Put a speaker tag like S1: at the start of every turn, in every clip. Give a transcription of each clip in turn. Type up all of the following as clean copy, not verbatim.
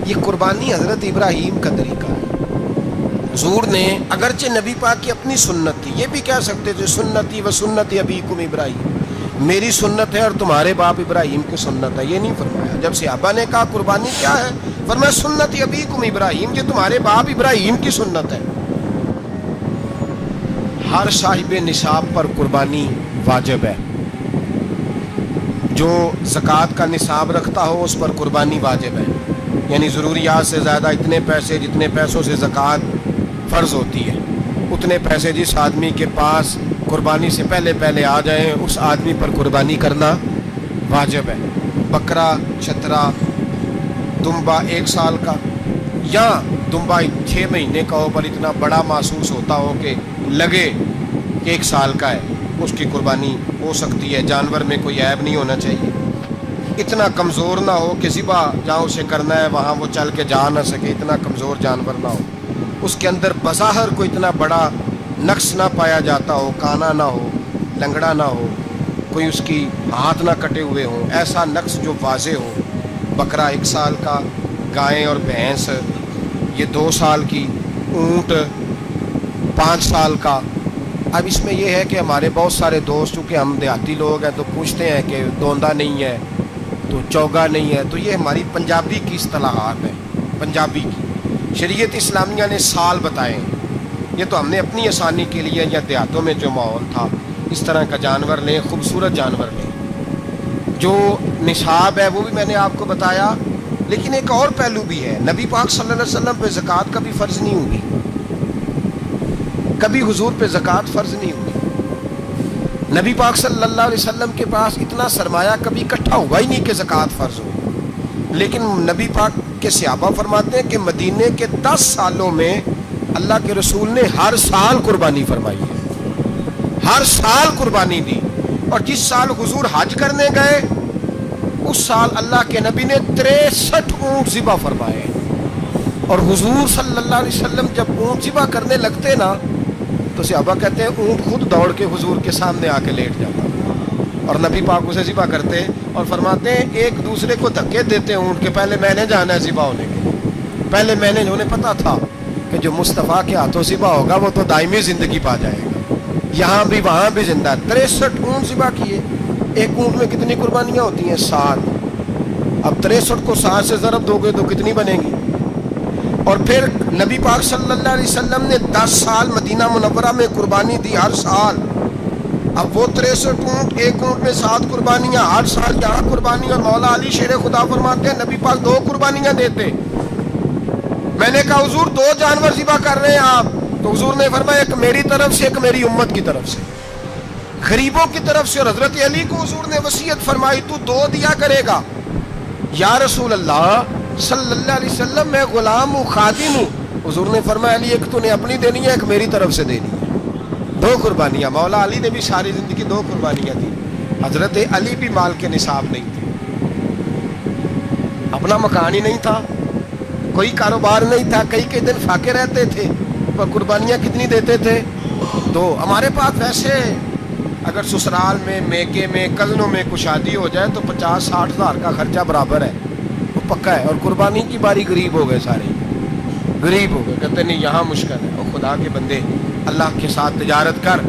S1: یہ قربانی حضرت ابراہیم کا طریقہ ہے۔ حضور نے اگرچہ نبی پاک کی اپنی سنت تھی، یہ بھی کہہ سکتے تھے سنتی و سنت ابیکم ابراہیم، میری سنت ہے اور تمہارے باپ ابراہیم کی سنت ہے، یہ نہیں فرمایا۔ جب صحابہ نے کہا قربانی کیا ہے، فرمایا سنت ابیکم ابراہیم، یہ تمہارے باپ ابراہیم کی سنت ہے۔ ہر صاحب نصاب پر قربانی واجب ہے، جو زکوٰۃ کا نصاب رکھتا ہو اس پر قربانی واجب ہے، یعنی ضروریات سے زیادہ اتنے پیسے جتنے پیسوں سے زکوٰۃ فرض ہوتی ہے، اتنے پیسے جس آدمی کے پاس قربانی سے پہلے آ جائیں اس آدمی پر قربانی کرنا واجب ہے۔ بکرا، چترا، دمبا 1 سال کا یا دمبا 6 مہینے کا ہو پر اتنا بڑا محسوس ہوتا ہو کہ لگے کہ 1 سال کا ہے، اس کی قربانی ہو سکتی ہے۔ جانور میں کوئی عیب نہیں ہونا چاہیے، اتنا کمزور نہ ہو کہ ذبح جہاں اسے کرنا ہے وہاں وہ چل کے جا نہ سکے، اتنا کمزور جانور نہ ہو، اس کے اندر بظاہر کوئی اتنا بڑا نقص نہ پایا جاتا ہو، کانا نہ ہو، لنگڑا نہ ہو، کوئی اس کی ہاتھ نہ کٹے ہوئے ہوں، ایسا نقص جو واضح ہو۔ بکرا 1 سال کا، گائیں اور بھینس یہ 2 سال کی، اونٹ 5 سال کا۔ اب اس میں یہ ہے کہ ہمارے بہت سارے دوست، چونکہ ہم دیہاتی لوگ ہیں تو پوچھتے ہیں کہ دوندا نہیں ہے تو چوگا نہیں ہے، تو یہ ہماری پنجابی کی اصطلاحات ہیں، پنجابی کی۔ شریعت اسلامیہ نے سال بتائے، یہ تو ہم نے اپنی آسانی کے لیے یا دیہاتوں میں جو ماحول تھا اس طرح کا جانور لیں، خوبصورت جانور لیں۔ جو نصاب ہے وہ بھی میں نے آپ کو بتایا، لیکن ایک اور پہلو بھی ہے، نبی پاک صلی اللہ علیہ وسلم پہ زکوٰۃ کبھی فرض نہیں ہوگی، کبھی حضور پہ زکوٰۃ فرض نہیں ہوگی۔ نبی پاک صلی اللہ علیہ وسلم کے پاس اتنا سرمایہ کبھی اکٹھا ہوا ہی نہیں کہ زکوٰۃ فرض ہو، لیکن نبی پاک کے صحابہ فرماتے ہیں کہ مدینے کے 10 سالوں میں اللہ کے رسول نے ہر سال قربانی فرمائی ہے، ہر سال قربانی دی، اور جس سال حضور حج کرنے گئے اس سال اللہ کے نبی نے 63 اونٹ ذبح فرمائے، اور حضور صلی اللہ علیہ وسلم جب اونٹ ذبح کرنے لگتے نا تو صحابہ کہتے ہیں اونٹ خود دوڑ کے حضور کے سامنے آ کے لیٹ جاتا، اور نبی پاک اسے ذبح کرتے اور فرماتے ہیں ایک دوسرے کو دھکے دیتے اونٹ کے، پہلے میں نے جانا ہے ذبح ہونے کے، پہلے میں نے، انہیں پتا تھا کہ جو مصطفیٰ کے ہاتھوں ذبح ہوگا وہ تو دائمی زندگی پا جائے گا، یہاں بھی وہاں بھی زندہ۔ 63 اونٹ ذبح کیے، ایک اونٹ میں کتنی قربانیاں ہوتی ہیں؟ 7۔ اب 63 کو 7 سے ضرب دو گے تو کتنی بنے گی؟ اور پھر نبی پاک صلی اللہ علیہ وسلم نے 10 سال مدینہ منورہ میں قربانی دی، ہر سال۔ اب وہ 63 اونٹ، ایک اونٹ میں 7 قربانیاں، ہر سال یہاں قربانی، اور مولا علی شیر خدا فرماتے ہیں نبی پاک 2 قربانیاں دیتے۔ میں نے کہا حضور 2 جانور ذبح کر رہے ہیں آپ، تو حضور نے فرمایا ایک میری طرف سے، ایک میری امت کی طرف سے، غریبوں کی طرف سے۔ اور حضرت علی کو حضور نے وصیت فرمائی تو 2 دیا کرے گا۔ یا رسول اللہ صلی اللہ علیہ وسلم میں غلام ہوں، خادم ہوں۔ حضور نے فرمایا علی ایک تو نے اپنی دینی ہے، ایک میری طرف سے دینی ہے۔ 2 قربانیاں۔ مولا علی نے بھی ساری زندگی 2 قربانیاں دی۔ حضرت علی بھی مال کے نصاب نہیں تھے، اپنا مکان ہی نہیں تھا، کوئی کاروبار نہیں تھا، کئی دن فاقے رہتے تھے، پر قربانیاں کتنی دیتے تھے؟ 2۔ ہمارے پاس ویسے اگر سسرال میں، میکے میں، کزنوں میں کچھ شادی ہو جائے تو 50-60 ہزار کا خرچہ برابر ہے، وہ پکا ہے۔ اور قربانی کی باری غریب ہو گئے، سارے غریب ہو گئے، کہتے نہیں یہاں مشکل ہے۔ اور خدا کے بندے اللہ کے ساتھ تجارت کر،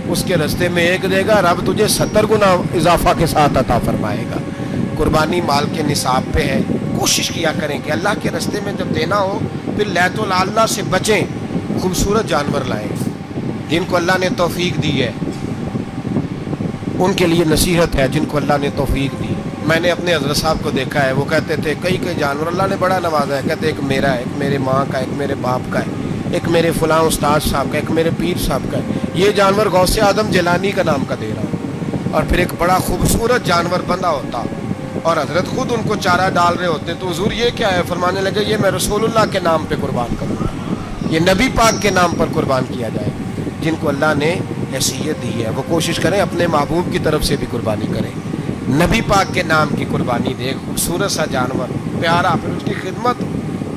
S1: اس کے رستے میں 1 دے گا، رب تجھے 70 گنا اضافہ کے ساتھ عطا فرمائے گا۔ قربانی مال کے نصاب پہ ہے۔ کوشش کیا کریں کہ اللہ کے رستے میں جب دینا ہو پھر لیت العلہ سے بچیں، خوبصورت جانور لائیں۔ جن کو اللہ نے توفیق دی ہے ان کے لیے نصیحت ہے، جن کو اللہ نے توفیق دی۔ میں نے اپنے حضرت صاحب کو دیکھا ہے، وہ کہتے تھے کئی جانور اللہ نے بڑا نوازا ہے، کہتے ایک میرا ہے، ایک میرے ماں کا، ایک میرے باپ کا ہے، ایک میرے فلاں استاد صاحب کا، ایک میرے پیر صاحب کا ہے۔ یہ جانور غوث اعظم جیلانی کا نام کا دے رہا ہوں۔ اور پھر ایک بڑا خوبصورت جانور بندہ ہوتا اور حضرت خود ان کو چارہ ڈال رہے ہوتے، تو حضور یہ کیا ہے؟ فرمانے لگے یہ میں رسول اللہ کے نام پہ قربان کروں گا، یہ نبی پاک کے نام پر قربان کیا جائے۔ جن کو اللہ نے حیثیت دی ہے وہ کوشش کریں اپنے محبوب کی طرف سے بھی قربانی کریں، نبی پاک کے نام کی قربانی دے، خوبصورت سا جانور پیارا، پھر اس کی خدمت،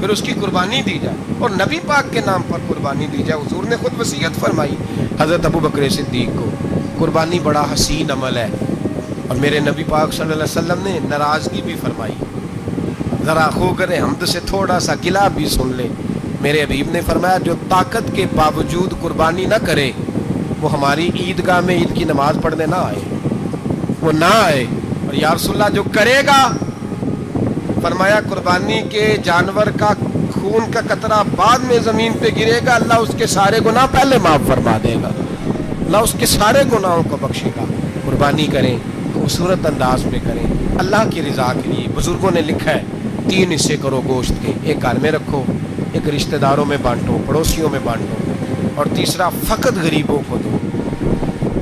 S1: پھر اس کی قربانی دی جائے، اور نبی پاک کے نام پر قربانی دی جائے۔ حضور نے خود وصیت فرمائی حضرت ابو بکر صدیق کو، قربانی بڑا حسین عمل ہے، اور میرے نبی پاک صلی اللہ علیہ وسلم نے ناراضگی بھی فرمائی، ذرا خوگر حمد سے تھوڑا سا گلا بھی سن لے. میرے حبیب نے فرمایا جو طاقت کے باوجود قربانی نہ کرے وہ ہماری عیدگاہ میں عید کی نماز پڑھنے نہ آئے, وہ نہ آئے. اور یا رسول اللہ جو کرے گا, فرمایا قربانی کے جانور کا خون کا قطرہ بعد میں زمین پہ گرے گا, اللہ اس کے سارے گناہ پہلے معاف فرما دے گا, اللہ اس کے سارے گناہوں کو بخشے گا. قربانی کریں, خوبصورت انداز میں کریں, اللہ کی رضا کے لیے. بزرگوں نے لکھا ہے 3 حصے کرو گوشت کے, ایک گھر میں رکھو, ایک رشتہ داروں میں بانٹو, پڑوسیوں میں بانٹو, اور تیسرا فقط غریبوں کو دو.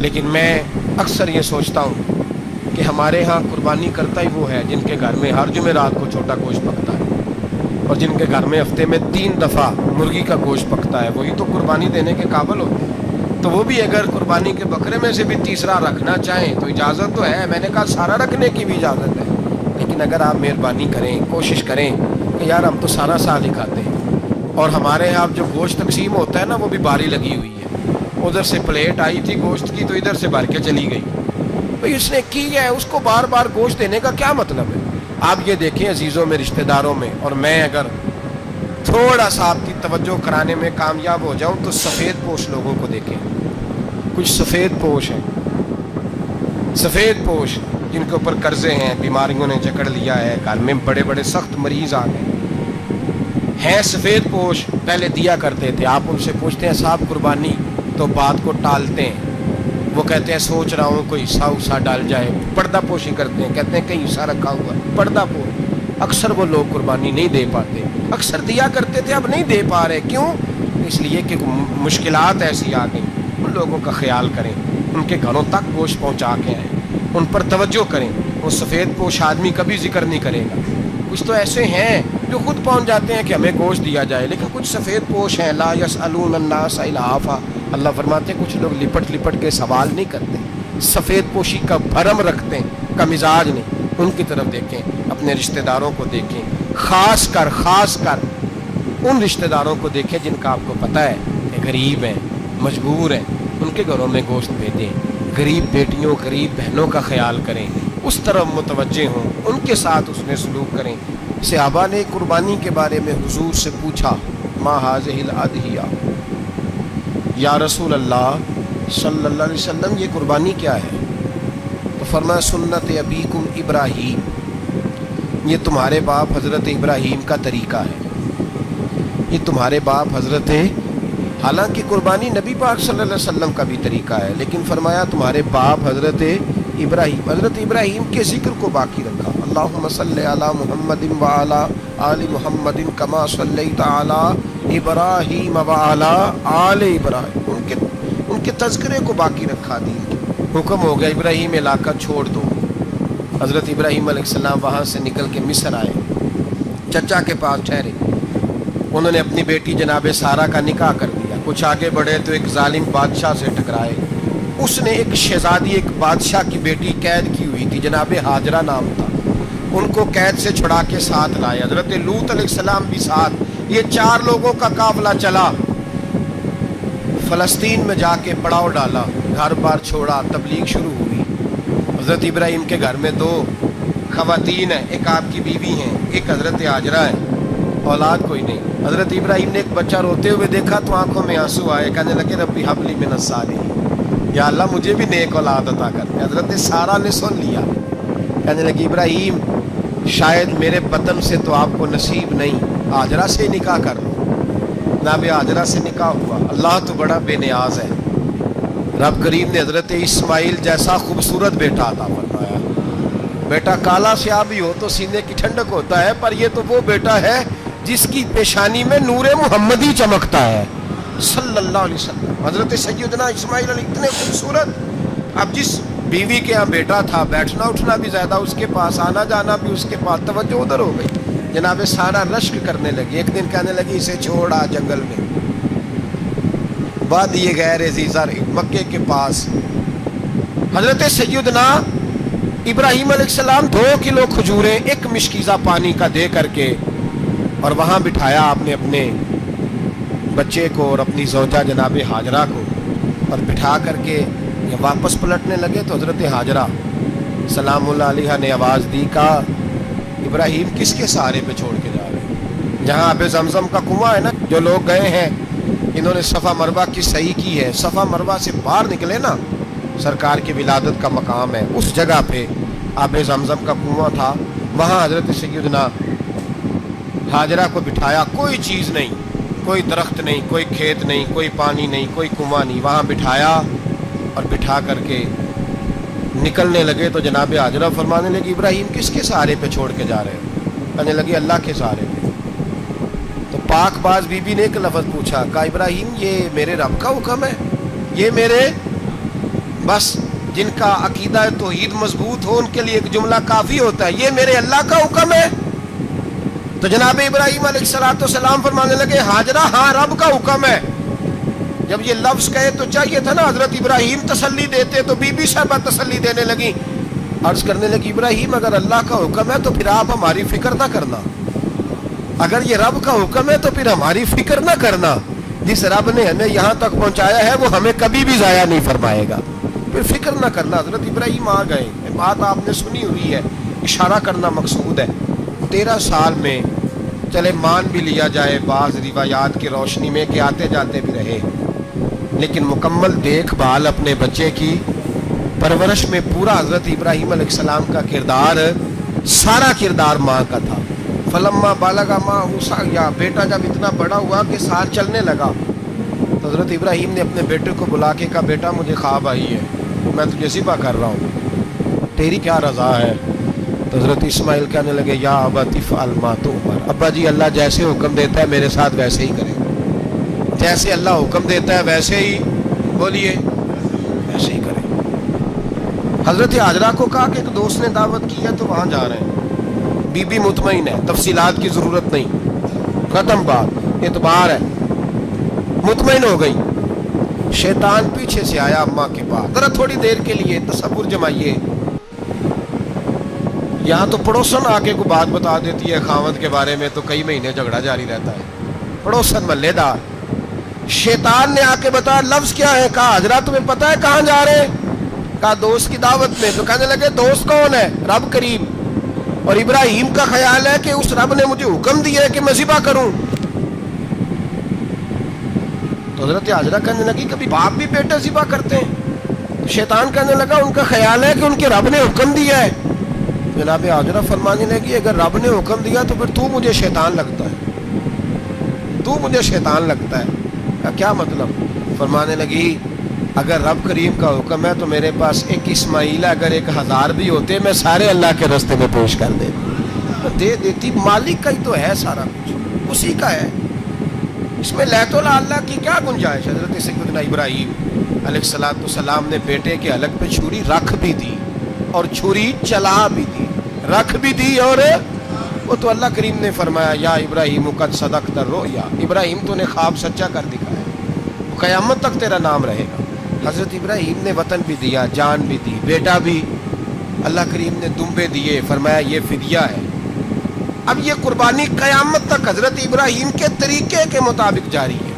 S1: لیکن میں اکثر یہ سوچتا ہوں کہ ہمارے ہاں قربانی کرتا ہی وہ ہے جن کے گھر میں ہر جمعرات کو چھوٹا گوشت پکتا ہے, اور جن کے گھر میں ہفتے میں 3 دفعہ مرغی کا گوشت پکتا ہے, وہی تو قربانی دینے کے قابل ہوتے ہیں. تو وہ بھی اگر قربانی کے بکرے میں سے بھی تیسرا رکھنا چاہیں تو اجازت تو ہے, میں نے کہا سارا رکھنے کی بھی اجازت ہے. لیکن اگر آپ مہربانی کریں, کوشش کریں کہ یار ہم تو سارا سال ہی کھاتے ہیں, اور ہمارے یہاں جو گوشت تقسیم ہوتا ہے نا وہ بھی باری لگی ہوئی ہے, ادھر سے پلیٹ آئی تھی گوشت کی تو ادھر سے بھر کے چلی گئی. بھئی اس نے کی ہے, اس کو بار بار گوشت دینے کا کیا مطلب ہے؟ آپ یہ دیکھیں عزیزوں میں, رشتہ داروں میں, اور میں اگر تھوڑا سا آپ کی توجہ کرانے میں کامیاب ہو جاؤں تو سفید پوش لوگوں کو دیکھیں. کچھ سفید پوش ہیں, سفید پوش جن کے اوپر قرضے ہیں, بیماریوں نے جکڑ لیا ہے, گھر میں بڑے بڑے سخت مریض آ گئے ہیں. سفید پوش پہلے دیا کرتے تھے, آپ ان سے پوچھتے ہیں صاحب قربانی, تو بات کو ٹالتے ہیں. وہ کہتے ہیں سوچ رہا ہوں کوئی حصہ اسا ڈال جائے. پردہ پوشی کرتے ہیں, کہتے ہیں کہیں حصہ رکھا ہوا ہے, پردہ پوش. اکثر وہ لوگ قربانی نہیں دے پاتے, اکثر دیا کرتے تھے اب نہیں دے پا رہے. کیوں؟ اس لیے کہ مشکلات ایسی آ گئیں. ان لوگوں کا خیال کریں, ان کے گھروں تک گوشت پہنچا کے آئیں, ان پر توجہ کریں. وہ سفید پوش آدمی کبھی ذکر نہیں کرے گا. کچھ تو ایسے ہیں جو خود پہنچ جاتے ہیں کہ ہمیں گوشت دیا جائے, لیکن کچھ سفید پوش ہیں لا یسألون الناس الحافا. اللہ فرماتے ہیں کچھ لوگ لپٹ لپٹ کے سوال نہیں کرتے, سفید پوشی کا بھرم رکھتے ہیں, کا مزاج نہیں. ان کی طرف دیکھیں, اپنے رشتہ داروں کو دیکھیں, خاص کر ان رشتہ داروں کو دیکھیں جن کا آپ کو پتہ ہے کہ غریب ہیں, مجبور ہیں, ان کے گھروں میں گوشت بھیجیں. غریب بیٹیوں, غریب بہنوں کا خیال کریں, اس طرف متوجہ ہوں, ان کے ساتھ اس نے سلوک کریں. صحابہ نے قربانی کے بارے میں حضور سے پوچھا ما ھذہ الاضحیہ, یا رسول اللہ صلی اللہ علیہ وسلم یہ قربانی کیا ہے؟ تو فرمایا سنت ابیکم ابراہیم, یہ تمہارے باپ حضرت ابراہیم کا طریقہ ہے, یہ تمہارے باپ حضرت, حالانکہ قربانی نبی پاک صلی اللہ علیہ وسلم کا بھی طریقہ ہے, لیکن فرمایا تمہارے باپ حضرت ابراہیم کے ذکر کو باقی رکھا. اللہم صلی علی محمد وعلی آل محمد کما صلیت علی ابراہیم وعلی آل ابراہیم, ان کے تذکرے کو باقی رکھا. دیا حکم ہو گیا ابراہیم علاقہ چھوڑ دو. حضرت ابراہیم علیہ السلام وہاں سے نکل کے مصر آئے, چچا کے پاس ٹھہرے. انہوں نے اپنی بیٹی جناب سارہ کا نکاح کر دیا. کچھ آگے بڑھے تو ایک ظالم بادشاہ سے ٹکرائے. اس نے ایک شہزادی, ایک بادشاہ کی بیٹی قید کی ہوئی تھی, جناب ہاجرہ نام تھا, ان کو قید سے چھڑا کے ساتھ لائے. حضرت لوط علیہ السلام بھی ساتھ. یہ 4 لوگوں کا قافلہ چلا, فلسطین میں جا کے پڑاؤ ڈالا, گھر بار چھوڑا, تبلیغ شروع ہوئی. حضرت ابراہیم کے گھر میں 2 خواتین ہیں, ایک آپ کی بیوی ہیں, ایک حضرت ہاجرہ ہے, اولاد کوئی نہیں. حضرت ابراہیم نے ایک بچہ روتے ہوئے دیکھا تو آنکھوں میں آنسو آئے, کہنے لگے ربی حب لی من الصالحین, یا اللہ مجھے بھی نیک اولاد عطا کر دے. حضرت سارہ نے سن لیا, کہنے لگی ابراہیم شاید میرے بطن سے تو آپ کو نصیب نہیں, ہاجرہ سے نکاح کر لو. جناب ہاجرہ سے نکاح ہوا. اللہ تو بڑا بے نیاز ہے, رب کریم نے حضرت اسماعیل جیسا خوبصورت بیٹا عطا فرمایا. بیٹا کالا سیاہ بھی ہو تو سینے کی ٹھنڈک ہوتا ہے, پر یہ تو وہ بیٹا ہے جس کی پیشانی میں نور محمدی چمکتا ہے صلی اللہ علیہ وسلم. حضرت سیدنا اسماعیل علیہ اتنے خوبصورت. اب جس بیوی کے یہاں بیٹا تھا, بیٹھنا اٹھنا بھی زیادہ اس کے پاس, آنا جانا بھی اس کے پاس, توجہ ادھر ہو گئی. جناب سارہ رشک کرنے لگی. ایک دن کہنے لگی اسے چھوڑا جنگل میں, وادی غیر عزیزہ مکے کے پاس. حضرت سیدنا ابراہیم علیہ السلام 2 کلو کھجوریں ایک مشکیزہ پانی کا دے کر کے, اور وہاں بٹھایا آپ نے اپنے بچے کو اور اپنی زوجہ جناب ہاجرہ کو, اور بٹھا کر کے واپس پلٹنے لگے تو حضرت ہاجرہ سلام اللہ علیہ نے آواز دی, کہا ابراہیم کس کے سہارے پہ چھوڑ کے جا رہے ہیں؟ جہاں آب زمزم کا کنواں ہے نا، جو لوگ گئے ہیں انہوں نے صفا مروہ کی صحیح کی ہے، صفا مروہ سے باہر نکلے نا، سرکار کی ولادت کا مقام ہے، اس جگہ پہ آب زمزم کا کنواں تھا، وہاں حضرت سیدنا حاجرہ کو بٹھایا، کوئی چیز نہیں، کوئی درخت نہیں، کوئی کھیت نہیں، کوئی پانی نہیں، کوئی کنواں نہیں، وہاں بٹھایا اور بٹھا کر کے نکلنے لگے تو جناب حاجرہ فرمانے لگی ابراہیم کس کے سہارے پہ چھوڑ کے جا رہے ہو؟ کہنے لگی اللہ کے سہارے پہ۔ تو پاک باز بی بی نے ایک لفظ پوچھا، کہا ابراہیم یہ میرے رب کا حکم ہے، یہ میرے بس جن کا عقیدہ توحید مضبوط ہو ان کے لیے ایک جملہ کافی ہوتا ہے، یہ میرے اللہ کا حکم ہے؟ تو جناب ابراہیم علیہ السلام فرمانے لگے حاجرہ ہاں رب کا حکم ہے۔ جب یہ لفظ کہے تو چاہیے تھا نا حضرت ابراہیم تسلی دیتے، تو بی بی صاحبہ تسلی دینے لگی، عرض کرنے لگی ابراہیم اگر اللہ کا حکم ہے تو پھر آپ ہماری فکر نہ کرنا، اگر یہ رب کا حکم ہے تو پھر ہماری فکر نہ کرنا، جس رب نے ہمیں یہاں تک پہنچایا ہے وہ ہمیں کبھی بھی ضائع نہیں فرمائے گا، پھر فکر نہ کرنا۔ حضرت ابراہیم آ گئے، بات آپ نے سنی ہوئی ہے، اشارہ کرنا مقصود ہے۔ 13 سال میں چلے مان بھی لیا جائے بعض روایات کی روشنی میں کہ آتے جاتے بھی رہے، لیکن مکمل دیکھ بھال اپنے بچے کی پرورش میں پورا حضرت ابراہیم علیہ السلام کا کردار، سارا کردار ماں کا تھا۔ فلما بالغ معہ السعی، بیٹا جب اتنا بڑا ہوا کہ ساتھ چلنے لگا تو حضرت ابراہیم نے اپنے بیٹے کو بلا کے کہا بیٹا مجھے خواب آئی ہے، میں تجھے ذبح کر رہا ہوں، تیری کیا رضا ہے؟ تو حضرت اسماعیل کہنے لگے یا ابت افعل ما تؤمر، ابا جی اللہ جیسے حکم دیتا ہے میرے ساتھ ویسے ہی کریں، جیسے اللہ حکم دیتا ہے ویسے ہی بولیے، ویسے ہی کریں۔ حضرت حاجرہ کو کہا کہ ایک دوست نے دعوت کی ہے تو وہاں جا رہے ہیں، بی بی مطمئن ہے، تفصیلات کی ضرورت نہیں، ختم بات، اعتبار ہے، مطمئن ہو گئی۔ شیطان پیچھے سے آیا اماں کے پاس، ذرا تھوڑی دیر کے لیے تصور جمائیے، یہاں تو پڑوسن آ کے کو بات بتا دیتی ہے خاوند کے بارے میں تو کئی مہینے جھگڑا جاری رہتا ہے، پڑوسن محلے دار، شیطان نے آ کے بتایا لفظ کیا ہے؟ کہا حاجرہ تمہیں پتہ ہے کہاں جا رہے ہیں؟ کہا دوست کی دعوت میں۔ تو کہنے لگے دوست کون ہے؟ رب کریم، اور ابراہیم کا خیال ہے کہ اس رب نے مجھے حکم دیا ہے کہ میں ذبح کروں۔ تو حضرت حاجرہ کہنے لگی کبھی باپ بھی بیٹے ذبح کرتے ہیں؟ شیطان کہنے لگا ان کا خیال ہے کہ ان کے رب نے حکم دیا ہے۔ جناب حاجرہ فرمانے لگی اگر رب نے حکم دیا تو پھر تو مجھے شیطان لگتا ہے، تو مجھے شیطان لگتا ہے۔ کیا مطلب؟ فرمانے لگی اگر رب کریم کا حکم ہے تو میرے پاس ایک اسماعیل اگر 1000 بھی ہوتے میں سارے اللہ کے راستے میں پیش کر دے دیتی، مالک کا ہی تو ہے سارا کچھ، اسی کا ہے، اس میں لیت اللہ کی کیا گنجائش؟ حضرت سیدنا ابراہیم علیہ السلام نے بیٹے کے حلق پہ چھری رکھ بھی دی اور چھری چلا بھی دی، رکھ بھی دی، اور وہ تو اللہ کریم نے فرمایا یا ابراہیم قد صدقت الرؤیا، ابراہیم تو نے خواب سچا کر دکھایا، وہ قیامت تک تیرا نام رہے گا۔ حضرت ابراہیم نے وطن بھی دیا، جان بھی دی، بیٹا بھی، اللہ کریم نے دمبے دیے، فرمایا یہ فدیہ ہے۔ اب یہ قربانی قیامت تک حضرت ابراہیم کے طریقے کے مطابق جاری ہے۔